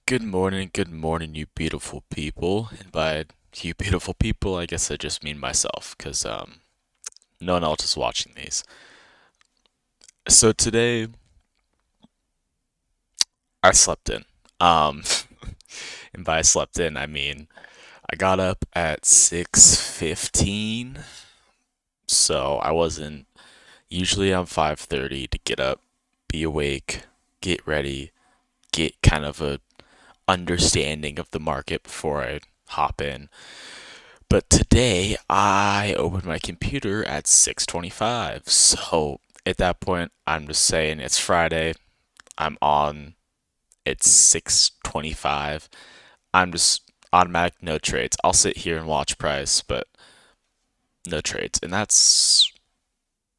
good morning, you beautiful people. And by you beautiful people, I guess I just mean myself, because no one else is watching these. So today, I slept in. Um, and by slept in, I mean I got up at 6:15, so I wasn't. Usually, I'm 5:30 to get up, be awake, get ready, get kind of a understanding of the market before I hop in. But today I opened my computer at 6:25. So at that point I'm just saying it's Friday. I'm on. It's 6:25. I'm just automatic no trades. I'll sit here and watch price, but no trades. And that's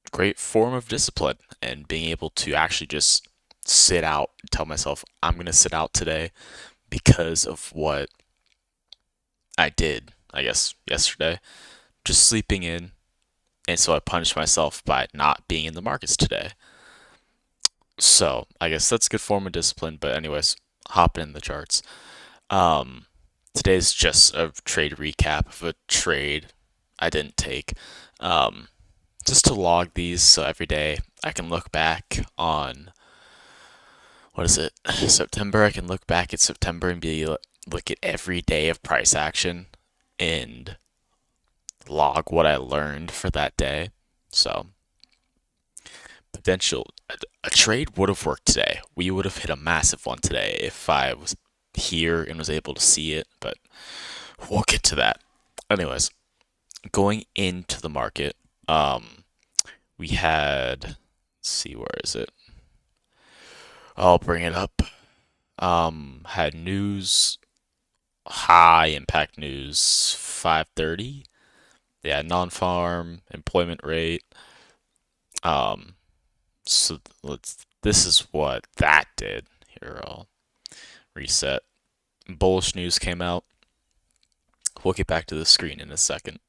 a great form of discipline and being able to actually just sit out, tell myself I'm going to sit out today because of what I did, I guess, yesterday. Just sleeping in. And so I punished myself by not being in the markets today. So I guess that's a good form of discipline. But anyways, hopping in the charts. Um, Today's just a trade recap of a trade I didn't take. Um, just to log these so every day I can look back on what is it? September. I can look back at September and be look at every day of price action and log what I learned for that day. So potential a trade would have worked today. We would have hit a massive one today if I was here and was able to see it, but we'll get to that. Anyways, going into the market, we had, let's see, where is it? I'll bring it up. Had news, high impact news, 5:30. Yeah, non-farm employment rate. Um, so let's. This is what that did. Here, I'll reset. Bullish news came out. We'll get back to the screen in a second.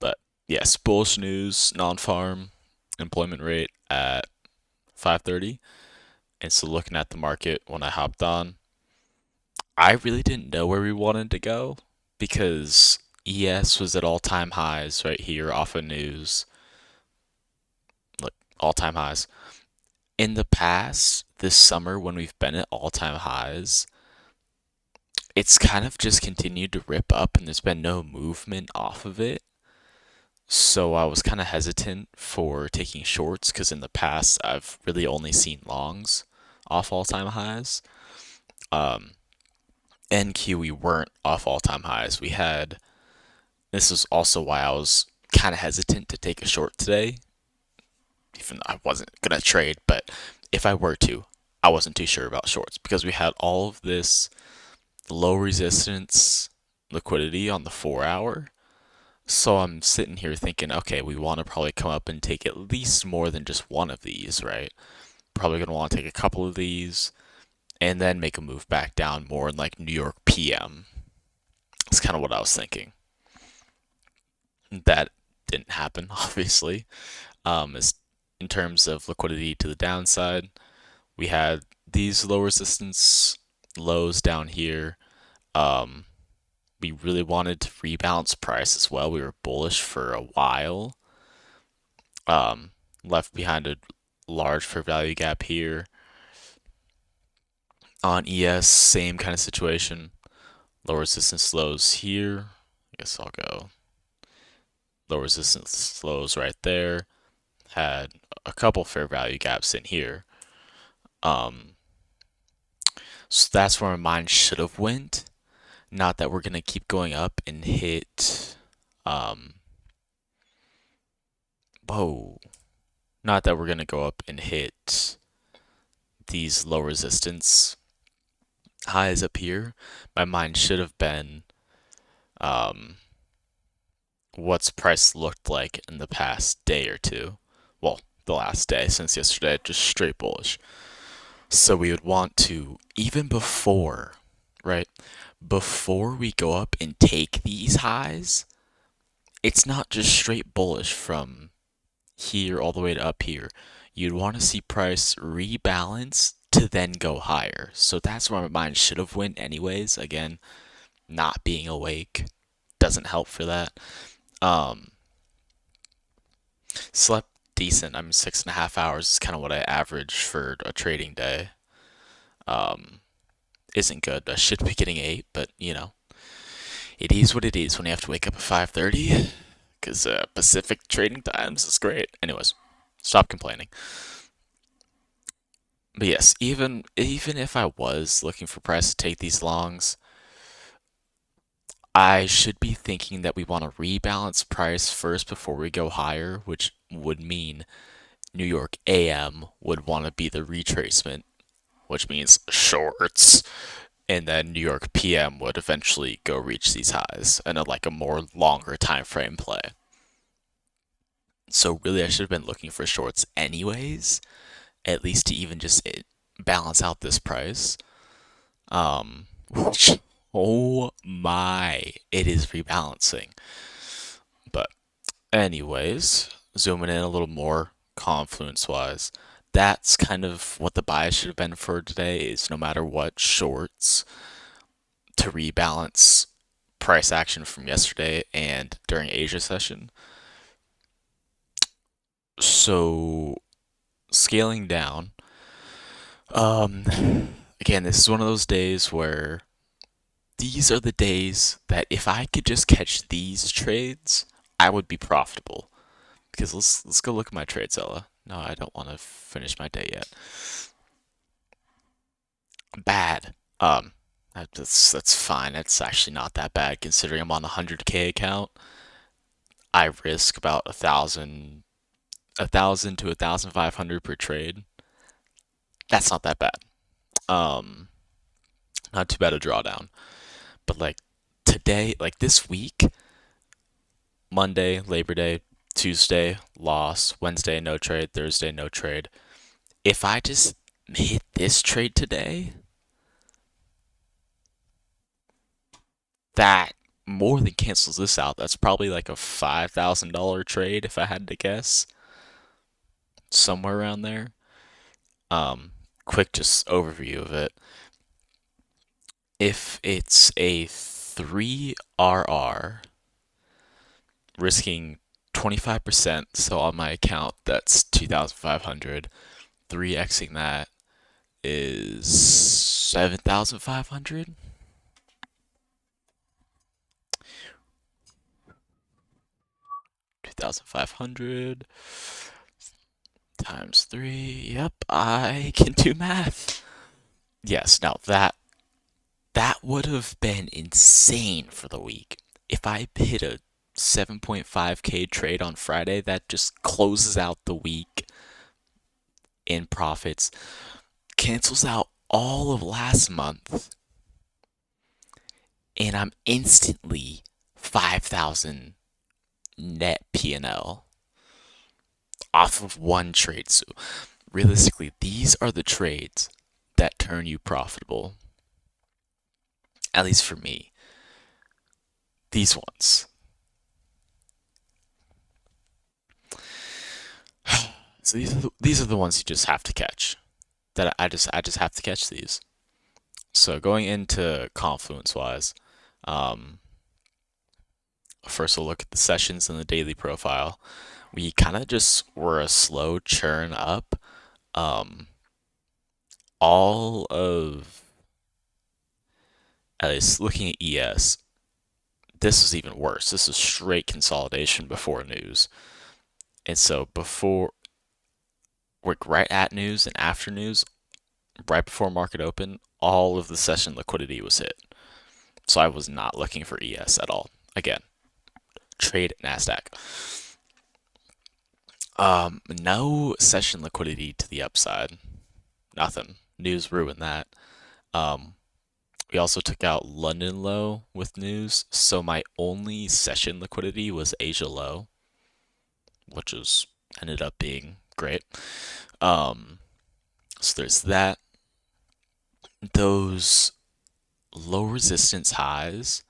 But yes, bullish news, non-farm employment rate at 5:30. And so looking at the market when I hopped on, I really didn't know where we wanted to go because ES was at all-time highs right here off of news. Look, all-time highs. In the past, this summer when we've been at all-time highs, it's kind of just continued to rip up and there's been no movement off of it. So I was kind of hesitant for taking shorts because in the past I've really only seen longs off all-time highs. Um, NQ we weren't off all-time highs. We had this is also why I was kind of hesitant to take a short today, even though I wasn't gonna trade. But if I were to, I wasn't too sure about shorts because we had all of this low resistance liquidity on the 4 hour. So I'm sitting here thinking, okay, we want to probably come up and take at least more than just one of these, right? Probably going to want to take a couple of these and then make a move back down more in like New York PM. That's kind of what I was thinking. That didn't happen, obviously. As in terms of liquidity to the downside, we had these low resistance lows down here. Um, we really wanted to rebalance price as well. We were bullish for a while. Um, Left behind a large fair value gap here. On ES, same kind of situation. Low resistance lows here. I guess I'll go low resistance lows right there. Had a couple fair value gaps in here. Um, so that's where my mind should have went. Not that we're gonna keep going up and hit. Um, Whoa. Not that we're gonna go up and hit these low resistance highs up here. My mind should have been um, what's price looked like in the past day or two. Well, the last day since yesterday, just straight bullish. So we would want to, even before, right? Before we go up and take these highs, it's not just straight bullish from here all the way to up here. You'd want to see price rebalance to then go higher. So that's where my mind should have went anyways. Again, not being awake doesn't help for that. Um, Slept decent. I'm 6.5 hours is kind of what I average for a trading day. Um, isn't good. I should be getting 8, but it is what it is when you have to wake up at 5:30. Because Pacific trading times is great. Anyways, stop complaining. But yes, even if I was looking for price to take these longs, I should be thinking that we want to rebalance price first before we go higher, which would mean New York AM would want to be the retracement, which means shorts, and then New York PM would eventually go reach these highs and like a more longer time frame play. So really, I should have been looking for shorts anyways, at least to even just balance out this price. Which, oh my, it is rebalancing. But anyways, zooming in a little more confluence wise, that's kind of what the bias should have been for today is no matter what, shorts to rebalance price action from yesterday and during Asia session. So scaling down, um again, this is one of those days where these are the days that if I could just catch these trades, I would be profitable. Because let's go look at my trade, Zella. No, I don't want to finish my day yet. Bad. That's fine. It's actually not that bad considering I'm on a 100K account. I risk about a thousand to 1,500 per trade. That's not that bad. Um, Not too bad a drawdown. But like today, like this week, Monday, Labor Day, Tuesday, loss, Wednesday, no trade, Thursday, no trade. If I just hit this trade today, that more than cancels this out. That's probably like a $5,000 trade if I had to guess. Somewhere around there. Quick just overview of it. If it's a 3RR, risking 25%, so on my account that's 2,500. 3xing that is 7,500. 2,500 times 3. Yep, I can do math. Yes, now that would have been insane for the week. If I hit a 7.5k trade on Friday, that just closes out the week in profits, cancels out all of last month, and I'm instantly 5,000 net P&L off of one trade. So realistically, these are the trades that turn you profitable. At least for me. These ones. So these are the ones you just have to catch. That I just have to catch these. So going into confluence wise, um, first we'll look at the sessions and the daily profile. We kind of just were a slow churn up. Um, all of at least looking at ES, this is even worse. This is straight consolidation before news. And so before, like right at news and after news, right before market open, all of the session liquidity was hit. So I was not looking for ES at all. Again, trade NASDAQ. No session liquidity to the upside. Nothing. News ruined that. Um, we also took out London low with news, so my only session liquidity was Asia low, which was ended up being great. So there's that. Those low resistance highs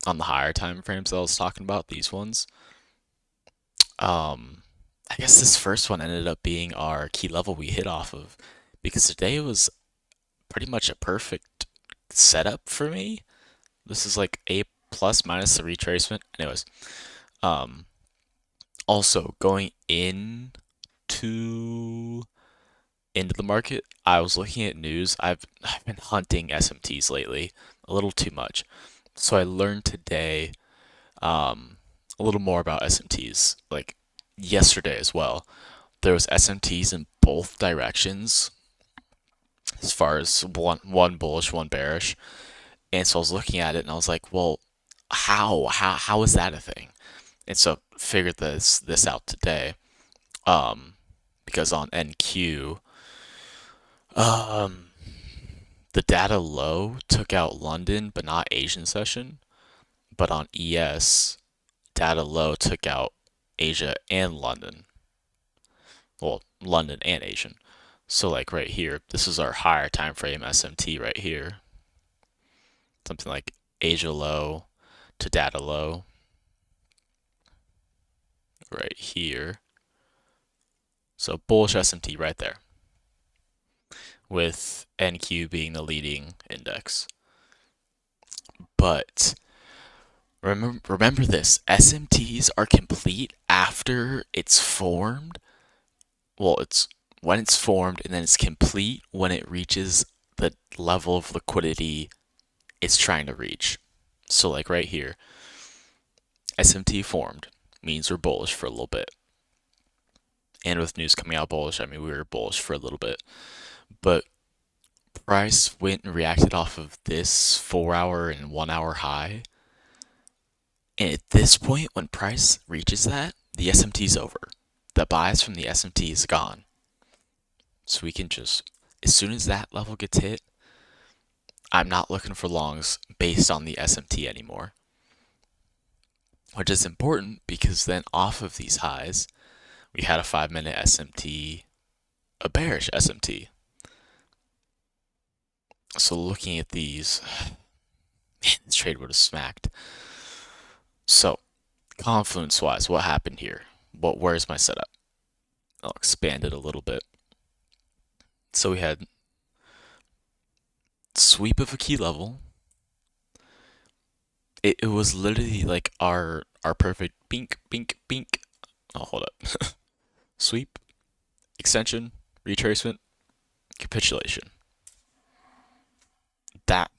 on the higher time frames that I was talking about, these ones. I guess this first one ended up being our key level we hit off of because today was pretty much a perfect setup for me. This is like A plus minus the retracement. Anyways, um, also going to into the market, I was looking at news. I've been hunting SMTs lately a little too much, so I learned today a little more about SMTs. Like yesterday as well, there was SMTs in both directions as far as one bullish, one bearish. And so I was looking at it and I was like, well, how is that a thing? And so figured this out today. Um, because on NQ, um, the data low took out London but not Asian session. But on ES, data low took out Asia and London. Well, London and Asian. So like right here, this is our higher time frame SMT right here. Something like Asia low to data low right here. So bullish SMT right there, with NQ being the leading index. But remember this, SMTs are complete after it's formed. Well, it's when it's formed, and then it's complete when it reaches the level of liquidity it's trying to reach. So like right here, SMT formed means we're bullish for a little bit. And with news coming out bullish, I mean we were bullish for a little bit. But price went and reacted off of this 4 hour and 1 hour high. And at this point, when price reaches that, the SMT is over. The bias from the SMT is gone. So we can just, as soon as that level gets hit, I'm not looking for longs based on the SMT anymore. Which is important because then off of these highs, we had a 5 minute SMT, a bearish SMT. So looking at these, man, this trade would have smacked. So confluence wise, what happened here? Where's my setup? I'll expand it a little bit. So we had sweep of a key level. It was literally like our perfect bink bink bink. Oh, hold up. Sweep, extension, retracement, capitulation. That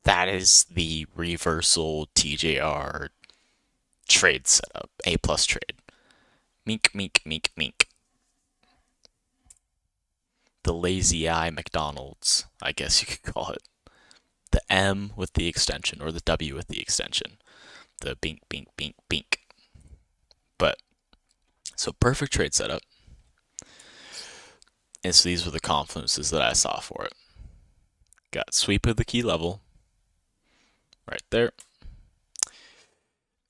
that is the reversal TJR trade setup. A plus trade. Mink mink mink mink. The lazy eye McDonald's, I guess you could call it. The M with the extension, or the W with the extension. The bink bink bink bink. But so perfect trade setup. And so these were the confluences that I saw for it. Got sweep of the key level right there.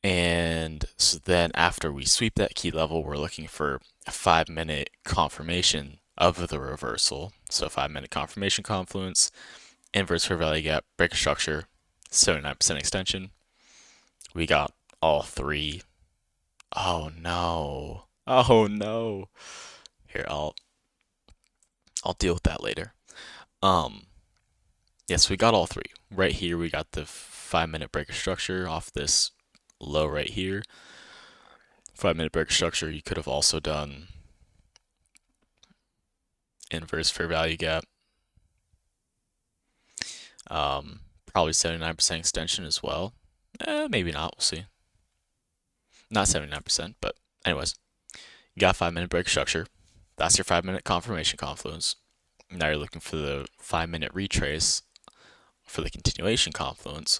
And so then after we sweep that key level, we're looking for a 5 minute confirmation of the reversal. So 5 minute confirmation confluence, inverse fair value gap, breaker structure, 79% extension. We got all three. Oh no. Oh no. Here, I'll deal with that later. Yes, we got all three. Right here we got the 5 minute breaker structure off this low right here. 5 minute breaker structure, you could have also done inverse fair value gap. Probably 79% extension as well. Maybe not, we'll see. Not 79%, but anyways. You got 5 minute breaker structure. That's your 5 minute confirmation confluence. Now you're looking for the 5 minute retrace for the continuation confluence.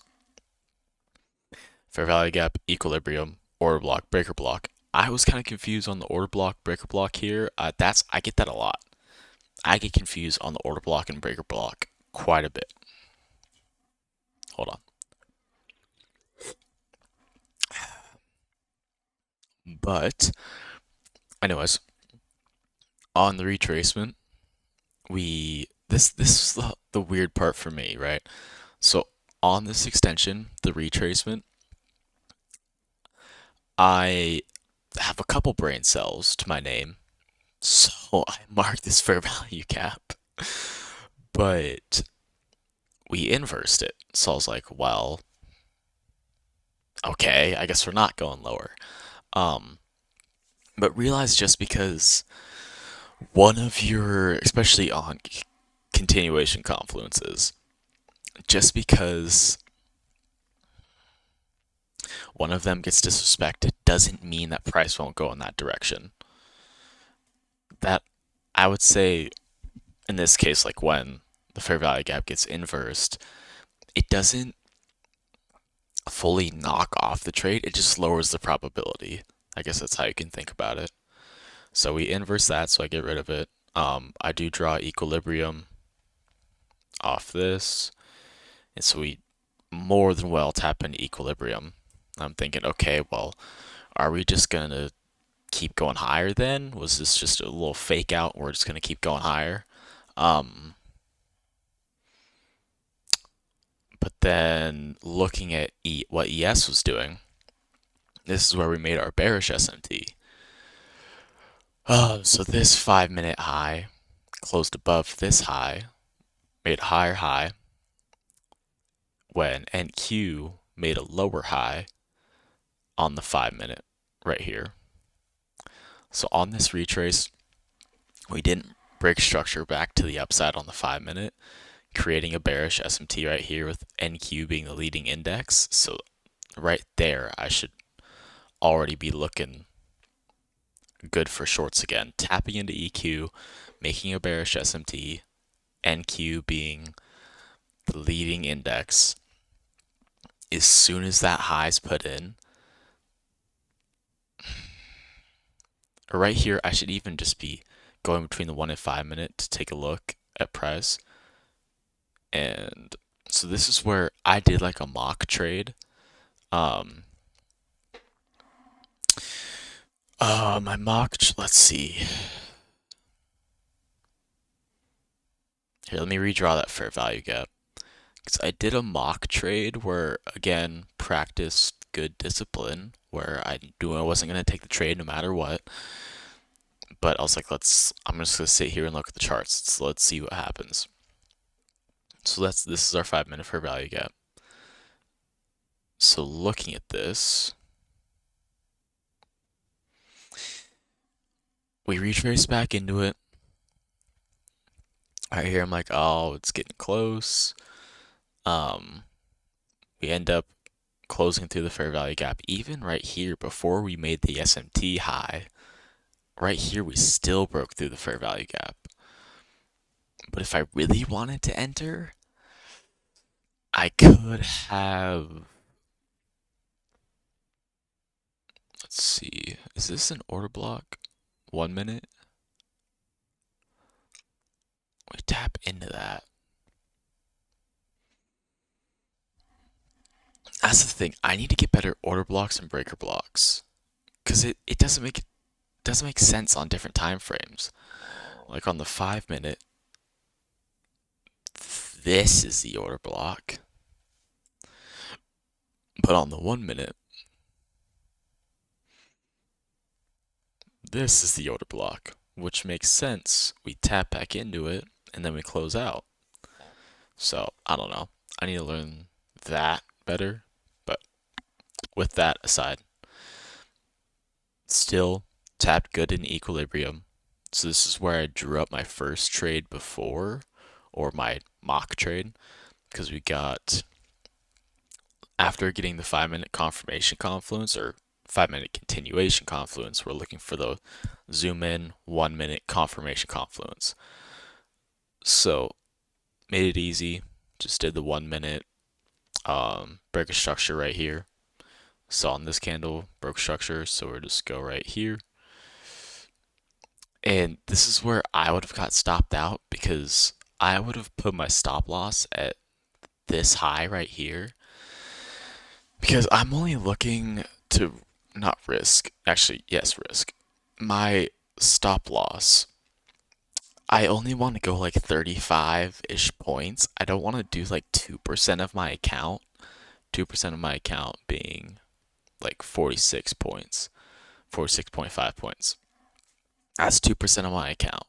Fair value gap, equilibrium, order block, breaker block. I was kind of confused on the order block, breaker block here. I get that a lot. I get confused on the order block and breaker block quite a bit. Hold on. But, anyways, on the retracement, this is the weird part for me, right? So on this extension, the retracement, I have a couple brain cells to my name, so I mark this fair value gap But we inversed it. So I was like, well, okay, I guess we're not going lower. Um, but realize just because one of your, especially on continuation confluences, just because one of them gets disrespected doesn't mean that price won't go in that direction. That I would say in this case, like when the fair value gap gets inversed, it doesn't fully knock off the trade, it just lowers the probability. I guess that's how you can think about it. So we inverse that, so I get rid of it. I do draw equilibrium off this, and so we more than well tap into equilibrium. I'm thinking, okay, well, are we just gonna keep going higher then? Was this just a little fake out? We're just gonna keep going higher. Um, but then looking at what ES was doing, this is where we made our bearish SMT. So this 5 minute high closed above this high, made a higher high, when NQ made a lower high on the 5 minute right here. So on this retrace, we didn't break structure back to the upside on the 5 minute, creating a bearish SMT right here with NQ being the leading index. So right there, I should already be looking good for shorts again. Tapping into EQ, making a bearish SMT, NQ being the leading index. As soon as that high's put in, or right here, I should even just be going between the 1 and 5 minute to take a look at price. And so this is where I did like a mock trade. Um, my let's see. Here, let me redraw that fair value gap. Because I did a mock trade where, again, practiced good discipline, where I knew I wasn't going to take the trade no matter what. But I was like, I'm just going to sit here and look at the charts. So let's see what happens. So this is our 5 minute fair value gap. So looking at this, we retrace back into it. Right here, I'm like, oh, it's getting close. We end up closing through the fair value gap. Even right here, before we made the SMT high, right here, we still broke through the fair value gap. But if I really wanted to enter, I could have. Let's see. Is this an order block? 1 minute? We tap into that. That's the thing. I need to get better order blocks and breaker blocks. Because it doesn't make sense on different time frames. Like on the 5 minute, this is the order block. But on the 1 minute, this is the order block, which makes sense. We tap back into it and then we close out. So I don't know. I need to learn that better. But with that aside, still tapped good in equilibrium. So this is where I drew up my first trade before, or my mock trade, because we got, after getting the 5 minute confirmation confluence, or 5 minute continuation confluence, we're looking for the zoom in 1 minute confirmation confluence. So made it easy, just did the 1 minute break a structure right here. Saw in this candle, broke structure, so we'll just go right here. And this is where I would have got stopped out because I would have put my stop loss at this high right here. Because I'm only looking to not risk, actually, yes, risk. My stop loss, I only want to go like 35-ish points. I don't want to do like 2% of my account. 2% of my account being like 46 points, 46.5 points. That's 2% of my account.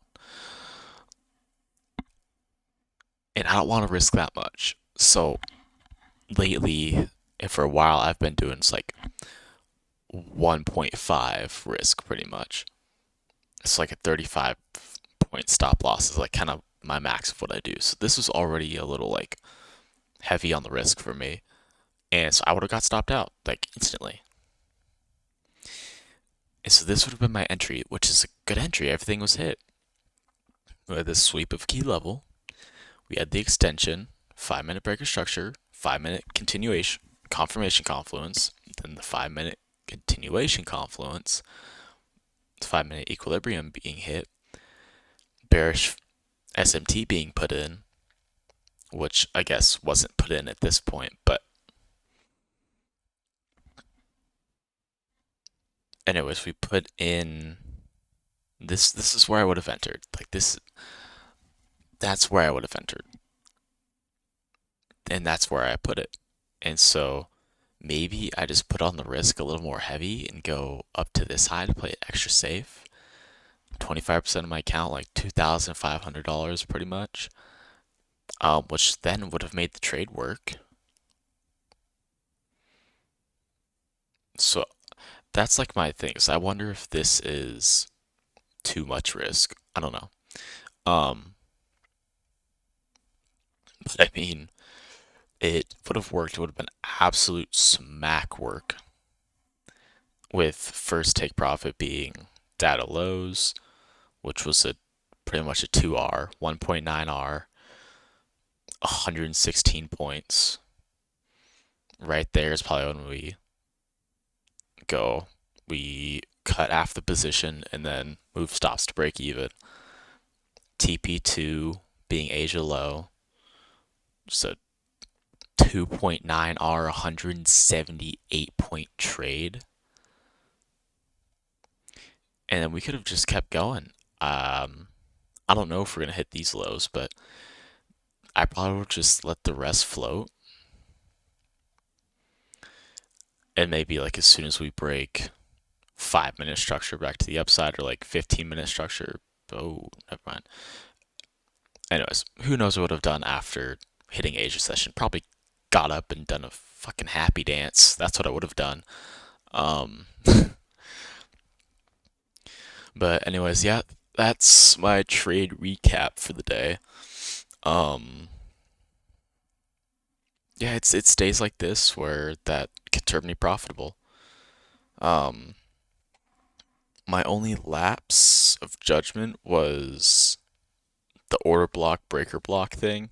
and I don't want to risk that much. So lately, and for a while, I've been doing it's like 1.5 risk pretty much. It's like a 35 point stop loss is like kind of my max of what I do. So this was already a little like heavy on the risk for me. And so I would have got stopped out like instantly. And so this would have been my entry, which is a good entry. Everything was hit. We had this sweep of key level. We had the extension, 5 minute breaker structure, 5 minute continuation, confirmation confluence, then the 5 minute continuation confluence, 5 minute equilibrium being hit, bearish SMT being put in, which I guess wasn't put in at this point, but anyways, we put in this is where I would have entered. Like this that's where I would have entered. And that's where I put it. And so maybe I just put on the risk a little more heavy and go up to this high to play it extra safe. 25% of my account, like $2,500 pretty much, which then would have made the trade work. So that's like my thing. So I wonder if this is too much risk. I don't know. Um, but I mean, it would have worked. It would have been absolute smack work with first take profit being data lows, which was a pretty much a 2R, 1.9R, 116 points. Right there is probably when go. We cut half the position and then move stops to break even. TP2 being Asia low, so 2.9R, 178 point trade. And then we could have just kept going. I don't know if we're going to hit these lows, but I probably would just let the rest float. And maybe like as soon as we break 5 minute structure back to the upside or like 15-minute structure. Oh, never mind. Anyways, who knows what I would have done after hitting Asia session? Probably got up and done a fucking happy dance. That's what I would have done. Um, but anyways, yeah, that's my trade recap for the day. Um, yeah, it stays like this where that can turn me profitable. Um, my only lapse of judgment was the order block breaker block thing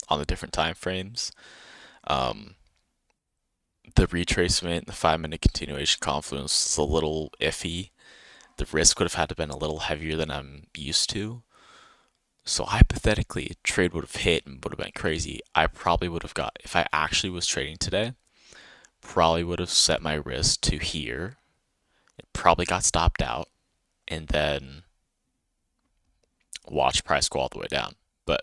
on the different time frames. Um, the retracement, the 5 minute continuation confluence was a little iffy. The risk would have had to been a little heavier than I'm used to. So hypothetically, trade would have hit and would have been crazy. I probably would have got, if I actually was trading today, probably would have set my risk to here. It probably got stopped out and then watch price go all the way down. But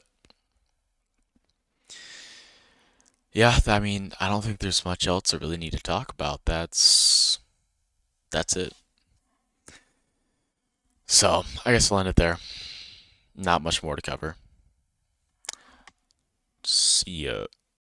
yeah, I mean, I don't think there's much else I really need to talk about. That's it. So I guess I'll end it there. Not much more to cover. See ya.